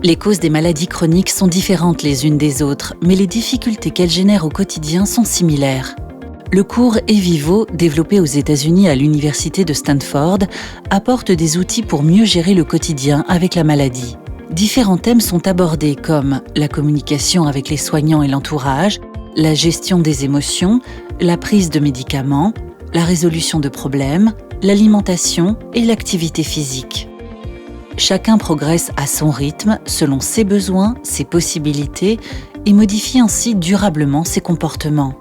Les causes des maladies chroniques sont différentes les unes des autres, mais les difficultés qu'elles génèrent au quotidien sont similaires. Le cours Evivo, développé aux États-Unis à l'université de Stanford, apporte des outils pour mieux gérer le quotidien avec la maladie. Différents thèmes sont abordés comme la communication avec les soignants et l'entourage, la gestion des émotions, la prise de médicaments, la résolution de problèmes, l'alimentation et l'activité physique. Chacun progresse à son rythme, selon ses besoins, ses possibilités et modifie ainsi durablement ses comportements.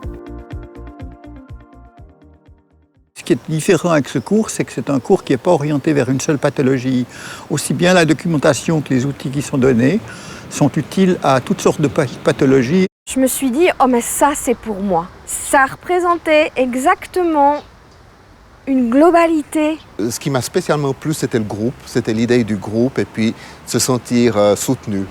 Ce qui est différent avec ce cours, c'est que c'est un cours qui n'est pas orienté vers une seule pathologie. Aussi bien la documentation que les outils qui sont donnés sont utiles à toutes sortes de pathologies. Je me suis dit, oh mais ça c'est pour moi. Ça représentait exactement une globalité. Ce qui m'a spécialement plu, c'était le groupe, c'était l'idée du groupe et puis se sentir soutenu.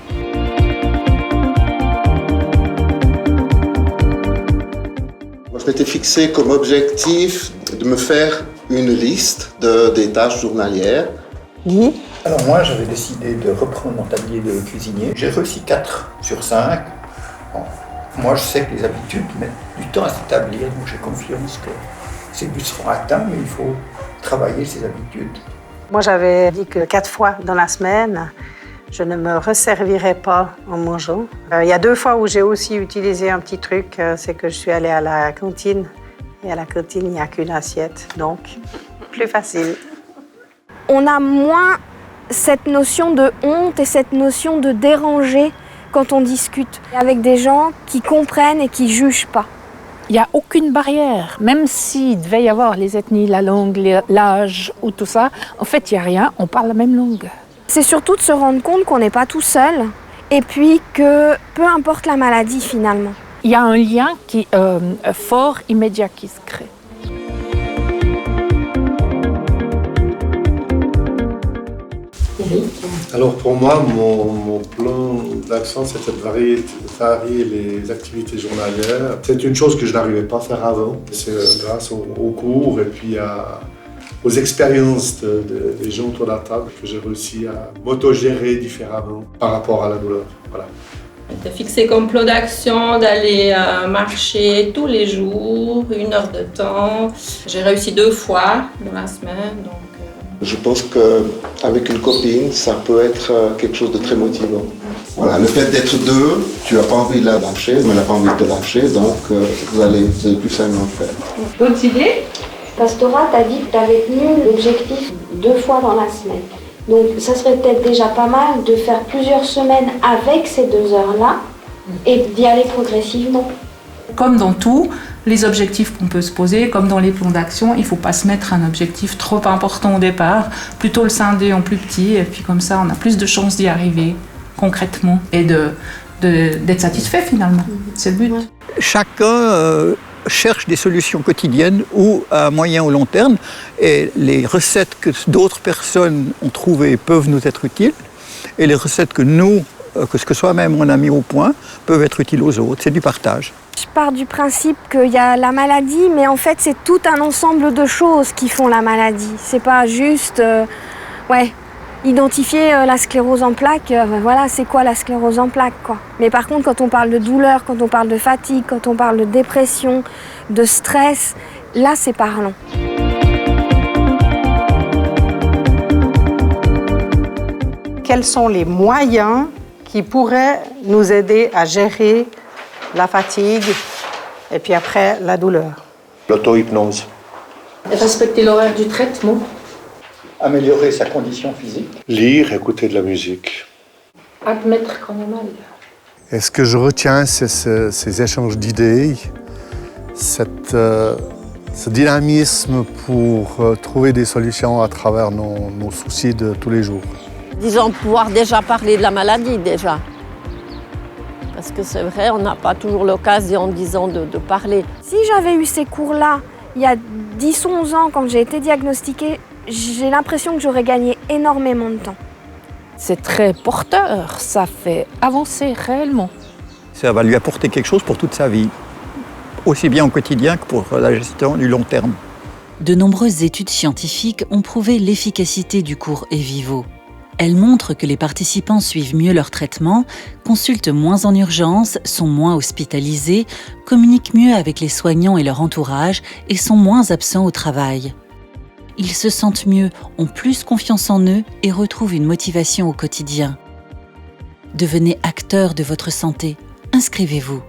Je m'étais fixé comme objectif de me faire une liste des tâches journalières. Oui. Alors moi, j'avais décidé de reprendre mon tablier de cuisinier. J'ai réussi 4 sur 5. Bon. Moi, je sais que les habitudes mettent du temps à s'établir, donc j'ai confiance que ces buts seront atteints, mais il faut travailler ces habitudes. Moi, j'avais dit que 4 fois dans la semaine, je ne me resservirais pas en mangeant. Il y a 2 fois où j'ai aussi utilisé un petit truc, c'est que je suis allée à la cantine. Et à la cantine, il n'y a qu'une assiette, donc plus facile. On a moins cette notion de honte et cette notion de déranger quand on discute avec des gens qui comprennent et qui ne jugent pas. Il n'y a aucune barrière, même s'il devait y avoir les ethnies, la langue, l'âge ou tout ça, en fait, il n'y a rien, on parle la même langue. C'est surtout de se rendre compte qu'on n'est pas tout seul et puis que peu importe la maladie finalement. Il y a un lien fort, immédiat qui se crée. Alors pour moi, mon plan d'action, c'était de varier les activités journalières. C'est une chose que je n'arrivais pas à faire avant. C'est grâce aux cours et puis aux expériences des gens autour de la table que j'ai réussi à m'autogérer différemment par rapport à la douleur. Voilà. J'ai fixé comme plan d'action d'aller marcher tous les jours, 1 heure de temps. J'ai réussi 2 fois dans la semaine. Donc, Je pense qu'avec une copine, ça peut être quelque chose de très motivant. Voilà, le fait d'être 2, tu n'as pas envie de la lâcher, mais elle n'a pas envie de te lâcher, donc vous allez plus facilement le faire. D'autres idées ? Pastora, tu as dit que tu avais tenu l'objectif 2 fois dans la semaine. Donc ça serait peut-être déjà pas mal de faire plusieurs semaines avec ces 2 heures-là et d'y aller progressivement. Comme dans tout, les objectifs qu'on peut se poser, comme dans les plans d'action, il ne faut pas se mettre un objectif trop important au départ, plutôt le scinder en plus petit, et puis comme ça on a plus de chances d'y arriver concrètement et d'être satisfait finalement. C'est le but. Chacun cherche des solutions quotidiennes ou à moyen ou long terme, et les recettes que d'autres personnes ont trouvées peuvent nous être utiles, et les recettes que nous, que ce que soi-même on a mis au point, peuvent être utiles aux autres. C'est du partage. Je pars du principe qu'il y a la maladie, mais en fait c'est tout un ensemble de choses qui font la maladie. C'est pas juste identifier la sclérose en plaques, voilà, c'est quoi la sclérose en plaques, quoi. Mais par contre, quand on parle de douleur, quand on parle de fatigue, quand on parle de dépression, de stress, là c'est parlant. Quels sont les moyens qui pourraient nous aider à gérer la fatigue et puis après la douleur? L'auto-hypnose. respecter l'horaire du traitement. Améliorer sa condition physique. Lire, écouter de la musique. Admettre qu'on est mal. Et ce que je retiens, c'est ces échanges d'idées, ce dynamisme pour trouver des solutions à travers nos soucis de tous les jours. Disons, pouvoir déjà parler de la maladie, déjà. Parce que c'est vrai, on n'a pas toujours l'occasion, disons, de parler. Si j'avais eu ces cours-là, il y a 10 ou 11 ans, quand j'ai été diagnostiquée, j'ai l'impression que j'aurais gagné énormément de temps. C'est très porteur, ça fait avancer réellement. Ça va lui apporter quelque chose pour toute sa vie, aussi bien au quotidien que pour la gestion du long terme. De nombreuses études scientifiques ont prouvé l'efficacité du cours Evivo. Elle montre que les participants suivent mieux leur traitement, consultent moins en urgence, sont moins hospitalisés, communiquent mieux avec les soignants et leur entourage et sont moins absents au travail. Ils se sentent mieux, ont plus confiance en eux et retrouvent une motivation au quotidien. Devenez acteur de votre santé. Inscrivez-vous.